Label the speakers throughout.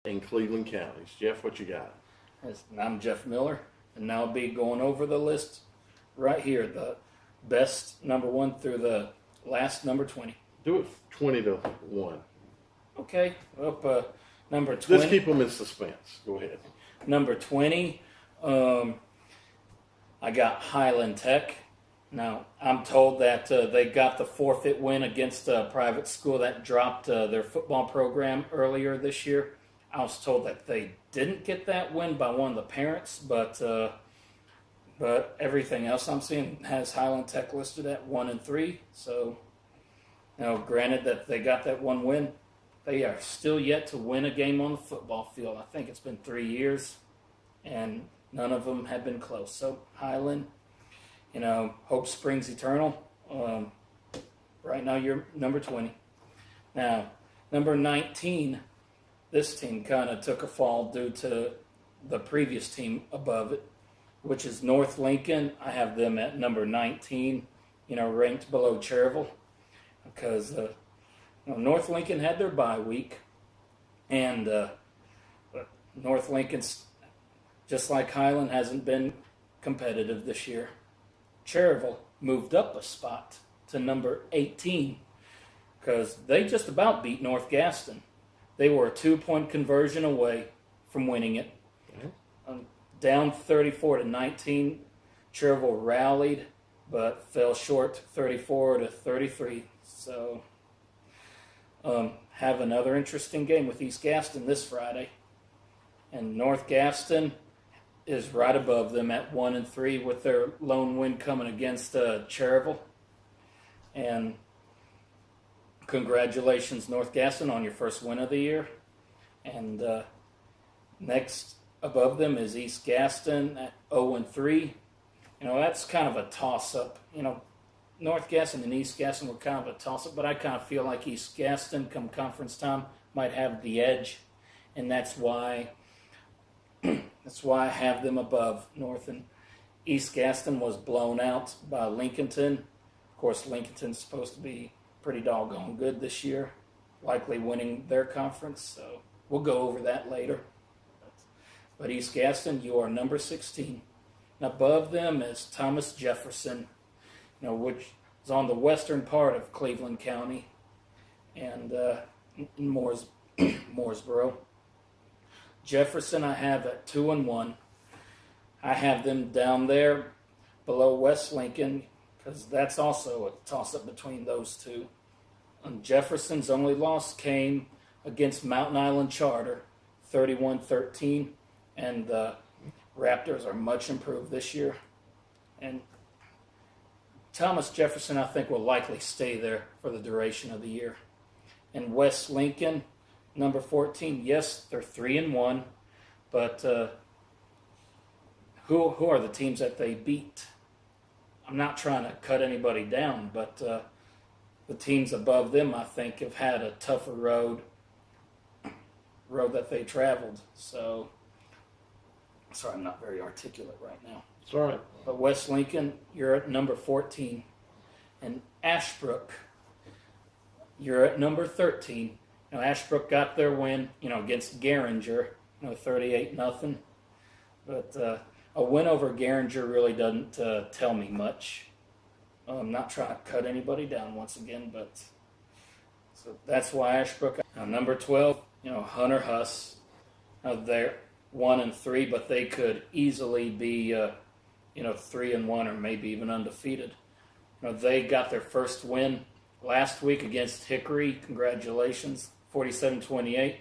Speaker 1: in Cleveland counties. Jeff, what you got?
Speaker 2: Yes, and I'm Jeff Miller, and now I'll be going over the list right here, the best number 1 through the last number 20.
Speaker 1: Do it 20-1.
Speaker 2: Okay, up number 20.
Speaker 1: Let's keep them in suspense. Go ahead.
Speaker 2: Number 20, I got Highland Tech. Now, I'm told that they got the forfeit win against a private school that dropped their football program earlier this year. I was told that they didn't get that win by one of the parents, but everything else I'm seeing has Highland Tech listed at 1-3. So, granted that they got that one win, they are still yet to win a game on the football field. I think it's been 3 years, and none of them have been close. So, Highland, hope springs eternal. Right now, you're number 20. Now, number 19, this team kind of took a fall due to the previous team above it, which is North Lincoln. I have them at number 19, ranked below Cherville, because North Lincoln had their bye week, and North Lincoln's, just like Highland, hasn't been competitive this year. Cherville moved up a spot to number 18 because they just about beat North Gaston. They were a 2-point conversion away from winning it. Down 34-19, Cherville rallied but fell short 34-33. So have another interesting game with East Gaston this Friday. And North Gaston is right above them at 1-3 with their lone win coming against Cherville. And congratulations, North Gaston, on your first win of the year. And next above them is East Gaston at 0-3. That's kind of a toss-up. North Gaston and East Gaston were kind of a toss-up, but I kind of feel like East Gaston, come conference time, might have the edge. And that's why I have them above North. And East Gaston was blown out by Lincolnton. Of course, Lincolnton's supposed to be pretty doggone good this year, likely winning their conference. So we'll go over that later. But East Gaston, you are number 16. And above them is Thomas Jefferson, which is on the western part of Cleveland County and in Mooresboro. Jefferson I have at 2-1. I have them down there below West Lincoln because that's also a toss-up between those two. And Jefferson's only loss came against Mountain Island Charter, 31-13, and the Raptors are much improved this year. And Thomas Jefferson, I think, will likely stay there for the duration of the year. And West Lincoln, number 14, yes, they're 3-1, but who are the teams that they beat? I'm not trying to cut anybody down, but the teams above them, I think, have had a tougher road that they traveled. So, sorry, I'm not very articulate right now.
Speaker 1: It's all right.
Speaker 2: But West Lincoln, you're at number 14. And Ashbrook, you're at number 13. Ashbrook got their win, against Garinger, 38-0. But a win over Garinger really doesn't tell me much. I'm not trying to cut anybody down once again, but so that's why Ashbrook. Now, number 12, Hunter Huss. They're 1-3, but they could easily be, 3-1 or maybe even undefeated. They got their first win last week against Hickory. Congratulations, 47-28.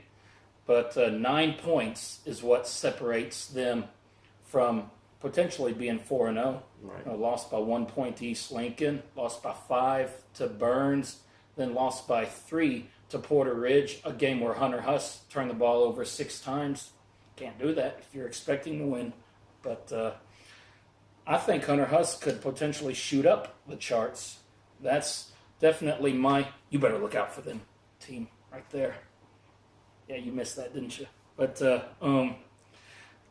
Speaker 2: But 9 points is what separates them from potentially being 4-0.
Speaker 1: Right.
Speaker 2: Lost by 1 point to East Lincoln, lost by 5 to Burns, then lost by 3 to Porter Ridge, a game where Hunter Huss turned the ball over 6 times. Can't do that if you're expecting to win. But I think Hunter Huss could potentially shoot up the charts. That's definitely you better look out for them team right there. Yeah, you missed that, didn't you? But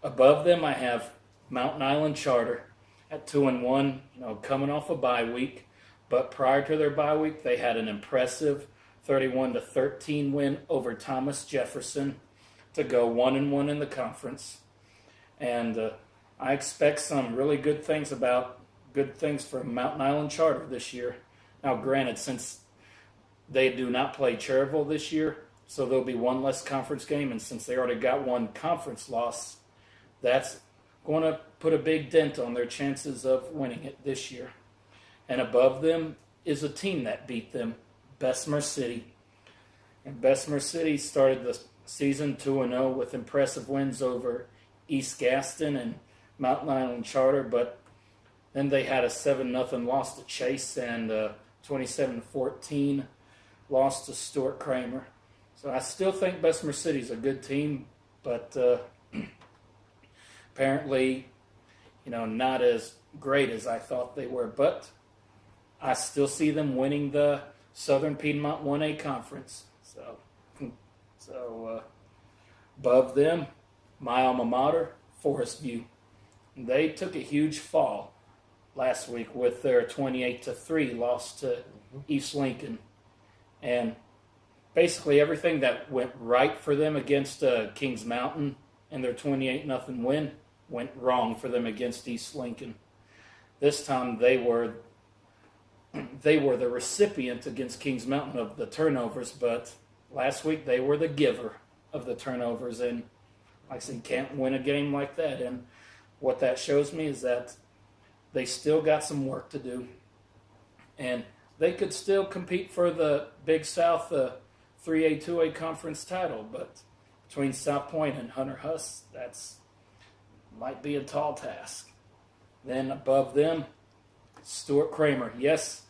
Speaker 2: above them, I have Mountain Island Charter at 2-1, coming off a bye week. But prior to their bye week, they had an impressive 31-13 win over Thomas Jefferson. to go 1-1 in the conference, and I expect some really good things for Mountain Island Charter this year. Now, granted, since they do not play Cherville this year, so there'll be one less conference game, and since they already got one conference loss, that's going to put a big dent on their chances of winning it this year. And above them is a team that beat them, Bessemer City. And Bessemer City started the season 2-0 with impressive wins over East Gaston and Mountain Island Charter, but then they had a 7-0 loss to Chase and 27-14 loss to Stuart Kramer. So I still think Bessemer City's a good team, but apparently, not as great as I thought they were. But I still see them winning the Southern Piedmont 1A Conference. So above them, my alma mater, Forest View. They took a huge fall last week with their 28-3 loss to East Lincoln. And basically everything that went right for them against Kings Mountain and their 28-0 win went wrong for them against East Lincoln. This time they were the recipient against Kings Mountain of the turnovers, but last week they were the giver of the turnovers, and like I said, can't win a game like that. And what that shows me is that they still got some work to do, and they could still compete for the Big South 3A, 2A conference title, but between South Point and Hunter Huss, that's might be a tall task. Then above them, Stuart Kramer. Yes,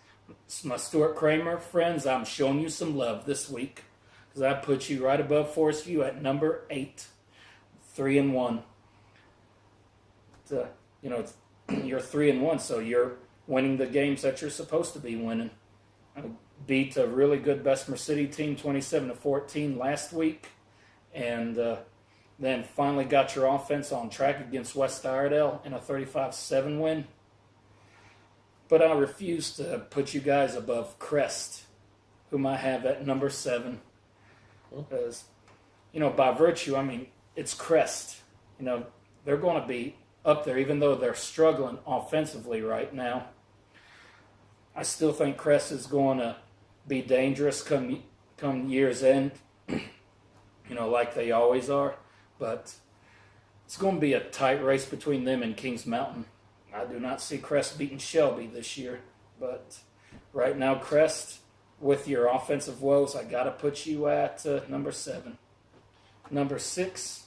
Speaker 2: my Stuart Kramer friends, I'm showing you some love this week because I put you right above Forest View at number 8, 3-1. You're 3-1, so you're winning the games that you're supposed to be winning. I beat a really good Bessemer City team 27-14 last week, and then finally got your offense on track against West Iredell in a 35-7 win. But I refuse to put you guys above Crest, whom I have at number 7. Because, by virtue, it's Crest. They're going to be up there, even though they're struggling offensively right now. I still think Crest is going to be dangerous come year's end, like they always are. But it's going to be a tight race between them and Kings Mountain. I do not see Crest beating Shelby this year. But right now, Crest, with your offensive woes, I got to put you at number 7. Number 6,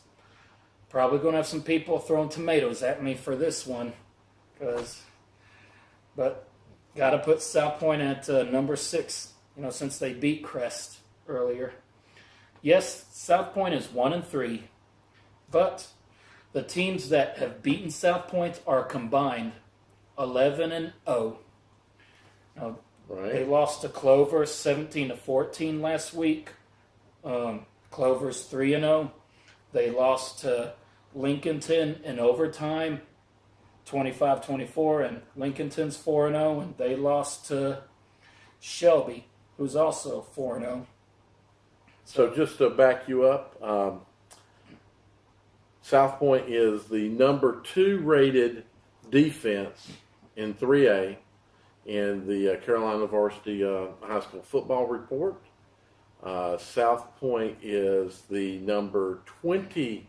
Speaker 2: probably going to have some people throwing tomatoes at me for this one. But got to put South Point at number 6, since they beat Crest earlier. Yes, South Point is 1-3. But the teams that have beaten South Point are combined 11-0. Now,
Speaker 1: Right.
Speaker 2: They lost to Clover 17-14 last week. Clover's 3-0. They lost to Lincolnton in overtime 25-24, and Lincolnton's 4-0, and they lost to Shelby, who's also 4-0.
Speaker 1: So just to back you up, South Point is the number 2 rated defense in 3A in the Carolina Varsity High School Football Report. South Point is the number 20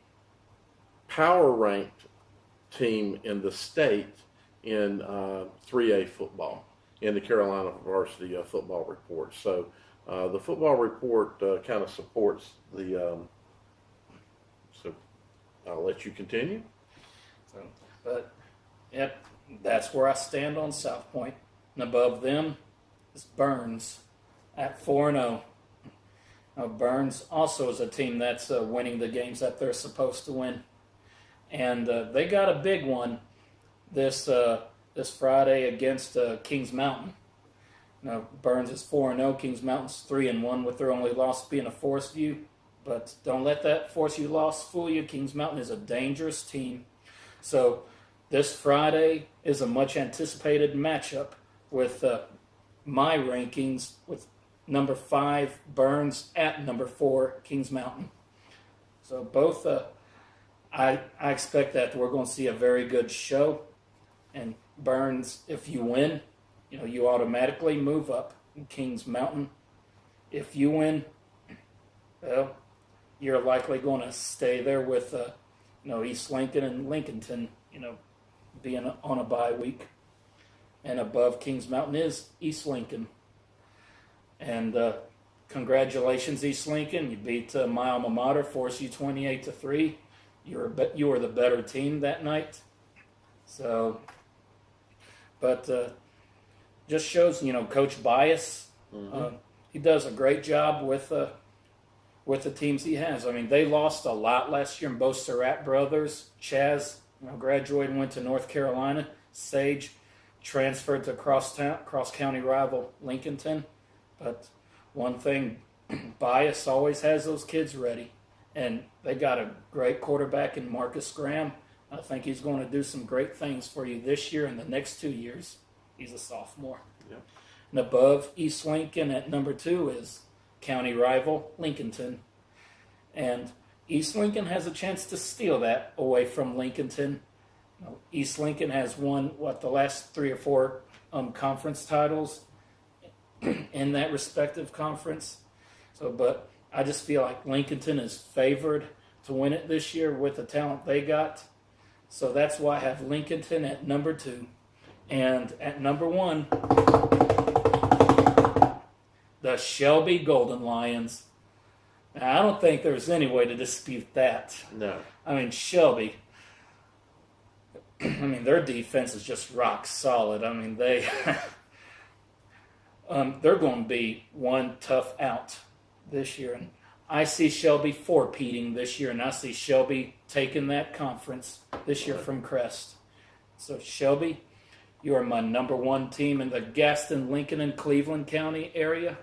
Speaker 1: power ranked team in the state in 3A football in the Carolina Varsity Football Report. So the football report kind of supports the. So I'll let you continue.
Speaker 2: But yep, that's where I stand on South Point. And above them is Burns at 4-0. Now, Burns also is a team that's winning the games that they're supposed to win. And they got a big one this Friday against Kings Mountain. Now, Burns is 4-0. Kings Mountain's 3-1 with their only loss being a Forest View. But don't let that Forest View loss fool you. Kings Mountain is a dangerous team. So this Friday is a much anticipated matchup with my rankings with number 5 Burns at number 4 Kings Mountain. So both, I expect that we're going to see a very good show. And Burns, if you win, you automatically move up in Kings Mountain. If you win, well, you're likely going to stay there with, East Lincoln and Lincolnton, being on a bye week. And above Kings Mountain is East Lincoln. And congratulations, East Lincoln. You beat my alma mater, Force U 28-3. You were the better team that night. So, but just shows, Coach Bias. He does a great job with the teams he has. I mean, they lost a lot last year, and both Surratt brothers, Chaz, graduated and went to North Carolina. Sage transferred to cross-county rival Lincolnton. But one thing, Bias always has those kids ready. And they got a great quarterback in Marcus Graham. I think he's going to do some great things for you this year and the next 2 years. He's a sophomore.
Speaker 1: Yep.
Speaker 2: And above East Lincoln at number 2 is county rival Lincolnton. And East Lincoln has a chance to steal that away from Lincolnton. East Lincoln has won, the last 3 or 4 conference titles in that respective conference. So, but I just feel like Lincolnton is favored to win it this year with the talent they got. So that's why I have Lincolnton at number 2. And at number 1, the Shelby Golden Lions. Now, I don't think there's any way to dispute that.
Speaker 1: No.
Speaker 2: I mean, Shelby, their defense is just rock solid. I mean, they're going to be one tough out this year. And I see Shelby four-peating this year, and I see Shelby taking that conference this year from Crest. So, Shelby, you are my number 1 team in the Gaston, Lincoln, and Cleveland County area.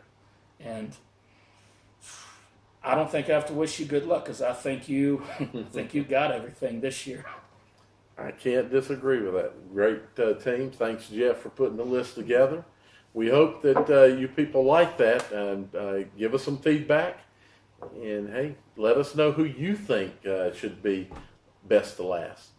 Speaker 2: And I don't think I have to wish you good luck because I think you got everything this year.
Speaker 1: I can't disagree with that. Great team. Thanks, Jeff, for putting the list together. We hope that you people like that, and give us some feedback. And, hey, let us know who you think should be best to last.